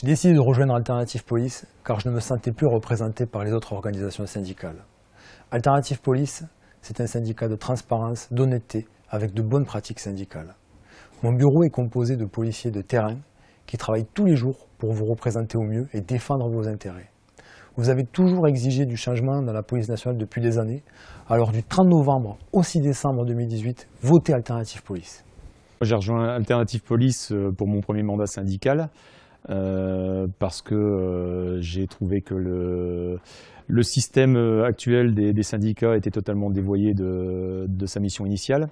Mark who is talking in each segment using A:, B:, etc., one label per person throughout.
A: J'ai décidé de rejoindre Alternative Police car je ne me sentais plus représenté par les autres organisations syndicales. Alternative Police, c'est un syndicat de transparence, d'honnêteté, avec de bonnes pratiques syndicales. Mon bureau est composé de policiers de terrain qui travaillent tous les jours pour vous représenter au mieux et défendre vos intérêts. Vous avez toujours exigé du changement dans la police nationale depuis des années. Alors du 30 novembre au 6 décembre 2018, votez Alternative Police.
B: J'ai rejoint Alternative Police pour mon premier mandat syndical parce que j'ai trouvé que le système actuel des syndicats était totalement dévoyé de sa mission initiale.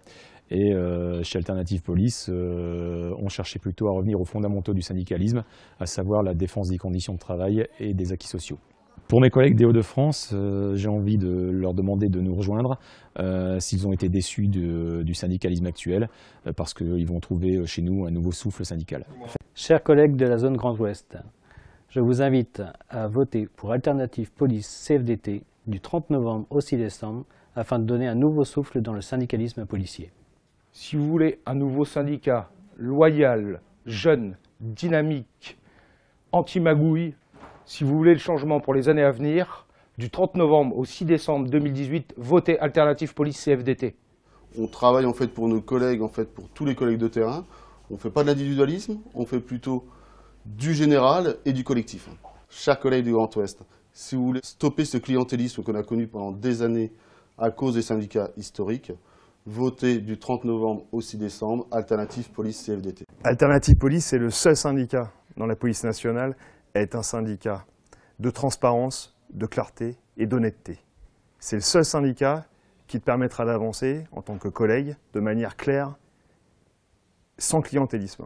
B: Et chez Alternative Police, on cherchait plutôt à revenir aux fondamentaux du syndicalisme, à savoir la défense des conditions de travail et des acquis sociaux. Pour mes collègues des Hauts-de-France, j'ai envie de leur demander de nous rejoindre s'ils ont été déçus du syndicalisme actuel, parce qu'ils vont trouver chez nous un nouveau souffle syndical.
C: Chers collègues de la zone Grand Ouest, je vous invite à voter pour Alternative Police CFDT du 30 novembre au 6 décembre afin de donner un nouveau souffle dans le syndicalisme policier.
D: Si vous voulez un nouveau syndicat loyal, jeune, dynamique, anti-magouille, si vous voulez le changement pour les années à venir, du 30 novembre au 6 décembre 2018, votez Alternative Police CFDT.
E: On travaille en fait pour nos collègues, pour tous les collègues de terrain. On ne fait pas de l'individualisme, on fait plutôt du général et du collectif. Chers collègues du Grand Ouest, si vous voulez stopper ce clientélisme qu'on a connu pendant des années à cause des syndicats historiques, votez du 30 novembre au 6 décembre, Alternative Police CFDT.
F: Alternative Police, c'est le seul syndicat dans la police nationale à être un syndicat de transparence, de clarté et d'honnêteté. C'est le seul syndicat qui te permettra d'avancer en tant que collègue de manière claire, sans clientélisme.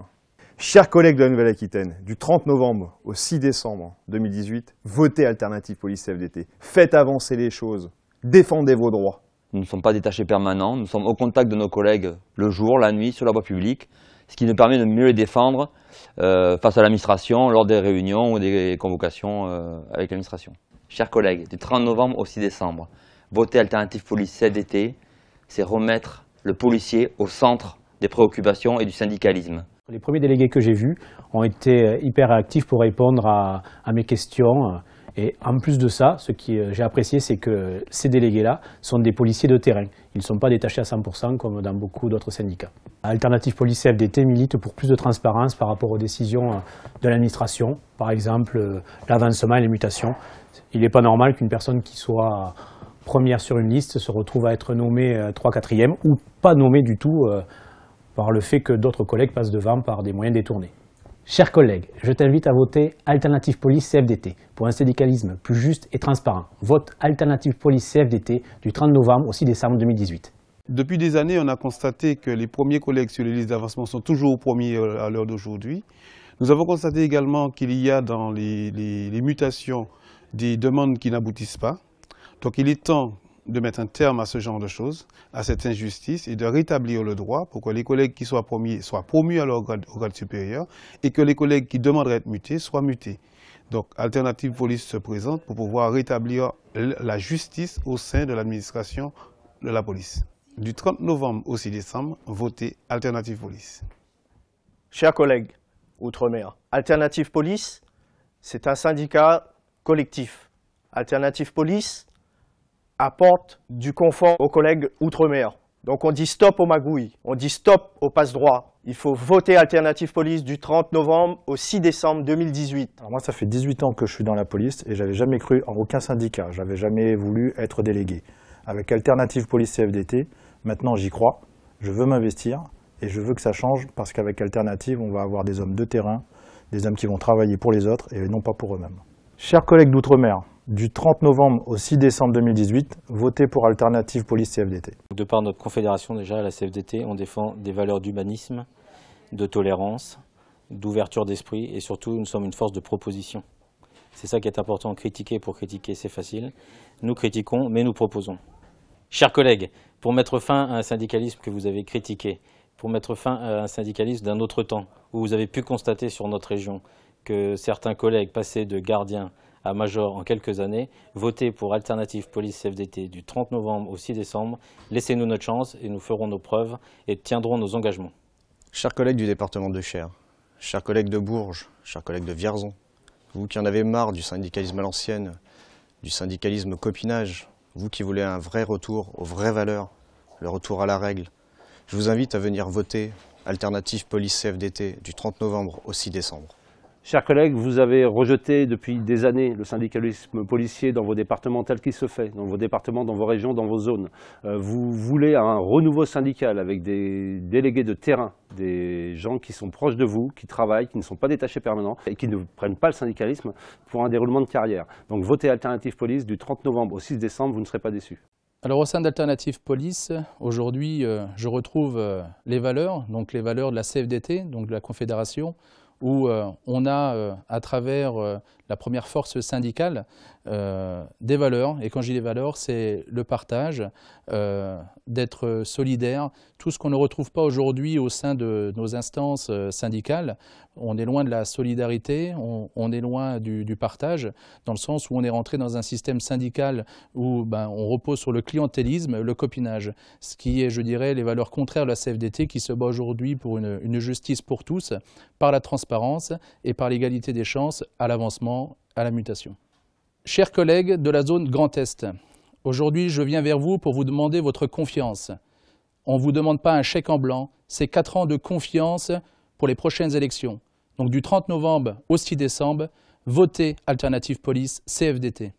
F: Chers collègues de la Nouvelle-Aquitaine, du 30 novembre au 6 décembre 2018, votez Alternative Police CFDT. Faites avancer les choses, défendez vos droits.
G: Nous ne sommes pas détachés permanents, nous sommes au contact de nos collègues le jour, la nuit, sur la voie publique, ce qui nous permet de mieux les défendre face à l'administration lors des réunions ou des convocations avec l'administration. Chers collègues, du 30 novembre au 6 décembre, voter Alternative Police CFDT, c'est remettre le policier au centre des préoccupations et du syndicalisme.
C: Les premiers délégués que j'ai vus ont été hyper réactifs pour répondre à mes questions. Et en plus de ça, ce que j'ai apprécié, c'est que ces délégués-là sont des policiers de terrain. Ils ne sont pas détachés à 100% comme dans beaucoup d'autres syndicats. Alternative Police CFDT milite pour plus de transparence par rapport aux décisions de l'administration. Par exemple, l'avancement et les mutations. Il n'est pas normal qu'une personne qui soit première sur une liste se retrouve à être nommée 3/4e ou pas nommée du tout par le fait que d'autres collègues passent devant par des moyens détournés. Chers collègues, je t'invite à voter Alternative Police CFDT pour un syndicalisme plus juste et transparent. Vote Alternative Police CFDT du 30 novembre au 6 décembre 2018.
H: Depuis des années, on a constaté que les premiers collègues sur les listes d'avancement sont toujours premiers à l'heure d'aujourd'hui. Nous avons constaté également qu'il y a dans les mutations des demandes qui n'aboutissent pas. Donc il est temps de mettre un terme à ce genre de choses, à cette injustice, et de rétablir le droit pour que les collègues qui soient premiers soient promus à au grade supérieur et que les collègues qui demanderaient à être mutés soient mutés. Donc Alternative Police se présente pour pouvoir rétablir la justice au sein de l'administration de la police. Du 30 novembre au 6 décembre, votez Alternative Police.
I: Chers collègues Outre-mer, Alternative Police, c'est un syndicat collectif. Alternative Police apporte du confort aux collègues Outre-mer. Donc on dit stop aux magouilles, on dit stop au passe-droit. Il faut voter Alternative Police du 30 novembre au 6 décembre 2018.
J: Alors moi, ça fait 18 ans que je suis dans la police et j'avais jamais cru en aucun syndicat. J'avais jamais voulu être délégué. Avec Alternative Police CFDT, maintenant j'y crois, je veux m'investir et je veux que ça change parce qu'avec Alternative, on va avoir des hommes de terrain, des hommes qui vont travailler pour les autres et non pas pour eux-mêmes. Chers collègues d'Outre-mer, du 30 novembre au 6 décembre 2018, votez pour Alternative Police CFDT.
K: De par notre confédération, déjà, la CFDT, on défend des valeurs d'humanisme, de tolérance, d'ouverture d'esprit et surtout, nous sommes une force de proposition. C'est ça qui est important, critiquer pour critiquer, c'est facile. Nous critiquons, mais nous proposons. Chers collègues, pour mettre fin à un syndicalisme que vous avez critiqué, pour mettre fin à un syndicalisme d'un autre temps, où vous avez pu constater sur notre région que certains collègues passaient de gardiens à major en quelques années, votez pour Alternative Police CFDT du 30 novembre au 6 décembre. Laissez-nous notre chance et nous ferons nos preuves et tiendrons nos engagements.
L: Chers collègues du département de Cher, chers collègues de Bourges, chers collègues de Vierzon,
I: vous qui en avez marre du syndicalisme à l'ancienne, du syndicalisme copinage, vous qui voulez un vrai retour aux vraies valeurs, le retour à la règle, je vous invite à venir voter Alternative Police CFDT du 30 novembre au 6 décembre.
L: Chers collègues, vous avez rejeté depuis des années le syndicalisme policier dans vos départements tel qu'il se fait, dans vos départements, dans vos régions, dans vos zones. Vous voulez un renouveau syndical avec des délégués de terrain, des gens qui sont proches de vous, qui travaillent, qui ne sont pas détachés permanents et qui ne prennent pas le syndicalisme pour un déroulement de carrière. Donc votez Alternative Police du 30 novembre au 6 décembre, vous ne serez pas déçus.
M: Alors au sein d'Alternative Police, aujourd'hui, je retrouve les valeurs, donc les valeurs de la CFDT, donc de la Confédération, où on a, à travers la première force syndicale, des valeurs. Et quand je dis des valeurs, c'est le partage, d'être solidaire, tout ce qu'on ne retrouve pas aujourd'hui au sein de nos instances syndicales. On est loin de la solidarité, on est loin du partage, dans le sens où on est rentré dans un système syndical où on repose sur le clientélisme, le copinage, ce qui est, je dirais, les valeurs contraires de la CFDT qui se bat aujourd'hui pour une justice pour tous, par la transparence et par l'égalité des chances à l'avancement, à la mutation. Chers collègues de la zone Grand Est, aujourd'hui je viens vers vous pour vous demander votre confiance. On ne vous demande pas un chèque en blanc, c'est 4 ans de confiance pour les prochaines élections. Donc du 30 novembre au 6 décembre, votez Alternative Police CFDT.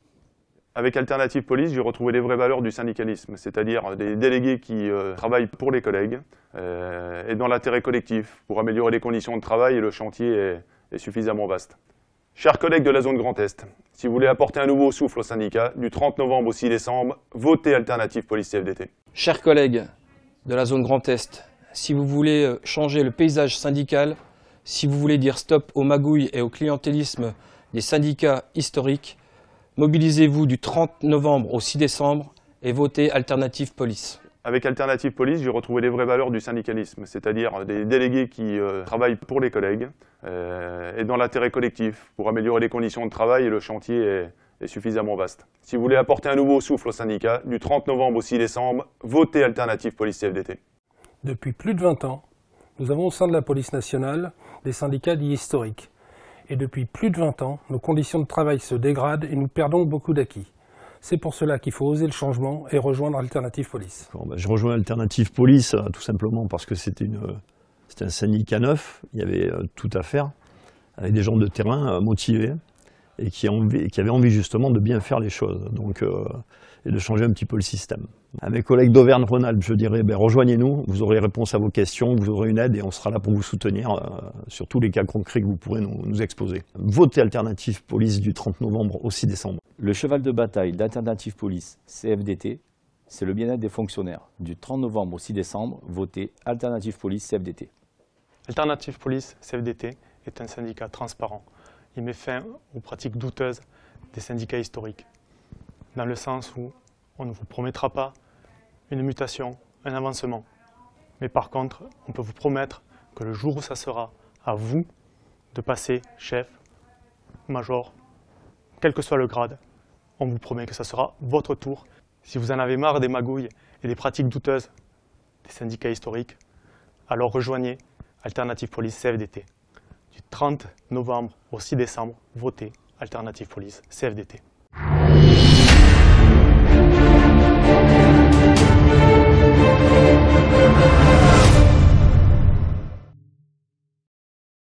F: Avec Alternative Police, j'ai retrouvé les vraies valeurs du syndicalisme, c'est-à-dire des délégués qui travaillent pour les collègues et dans l'intérêt collectif pour améliorer les conditions de travail et le chantier est suffisamment vaste. Chers collègues de la zone Grand Est, si vous voulez apporter un nouveau souffle au syndicat, du 30 novembre au 6 décembre, votez Alternative Police CFDT.
N: Chers collègues de la zone Grand Est, si vous voulez changer le paysage syndical, si vous voulez dire stop aux magouilles et au clientélisme des syndicats historiques, mobilisez-vous du 30 novembre au 6 décembre et votez Alternative Police.
F: Avec Alternative Police, j'ai retrouvé les vraies valeurs du syndicalisme, c'est-à-dire des délégués qui travaillent pour les collègues et dans l'intérêt collectif pour améliorer les conditions de travail et le chantier est suffisamment vaste. Si vous voulez apporter un nouveau souffle au syndicat, du 30 novembre au 6 décembre, votez Alternative Police CFDT.
O: Depuis plus de 20 ans, nous avons au sein de la police nationale des syndicats dits historiques. Et depuis plus de 20 ans, nos conditions de travail se dégradent et nous perdons beaucoup d'acquis. C'est pour cela qu'il faut oser le changement et rejoindre Alternative Police.
P: Je rejoins Alternative Police tout simplement parce que c'était un syndicat neuf, il y avait tout à faire, avec des gens de terrain motivés et qui avaient envie justement de bien faire les choses et de changer un petit peu le système. À mes collègues d'Auvergne-Rhône-Alpes, je dirais rejoignez-nous, vous aurez réponse à vos questions, vous aurez une aide et on sera là pour vous soutenir sur tous les cas concrets que vous pourrez nous exposer. Votez Alternative Police du 30 novembre au 6 décembre.
Q: Le cheval de bataille d'Alternative Police CFDT, c'est le bien-être des fonctionnaires. Du 30 novembre au 6 décembre, votez Alternative Police CFDT.
R: Alternative Police CFDT est un syndicat transparent. Il met fin aux pratiques douteuses des syndicats historiques, dans le sens où on ne vous promettra pas une mutation, un avancement. Mais par contre, on peut vous promettre que le jour où ça sera à vous de passer chef, major, quel que soit le grade, on vous promet que ça sera votre tour. Si vous en avez marre des magouilles et des pratiques douteuses des syndicats historiques, alors rejoignez Alternative Police CFDT. Du 30 novembre au 6 décembre, votez Alternative Police CFDT.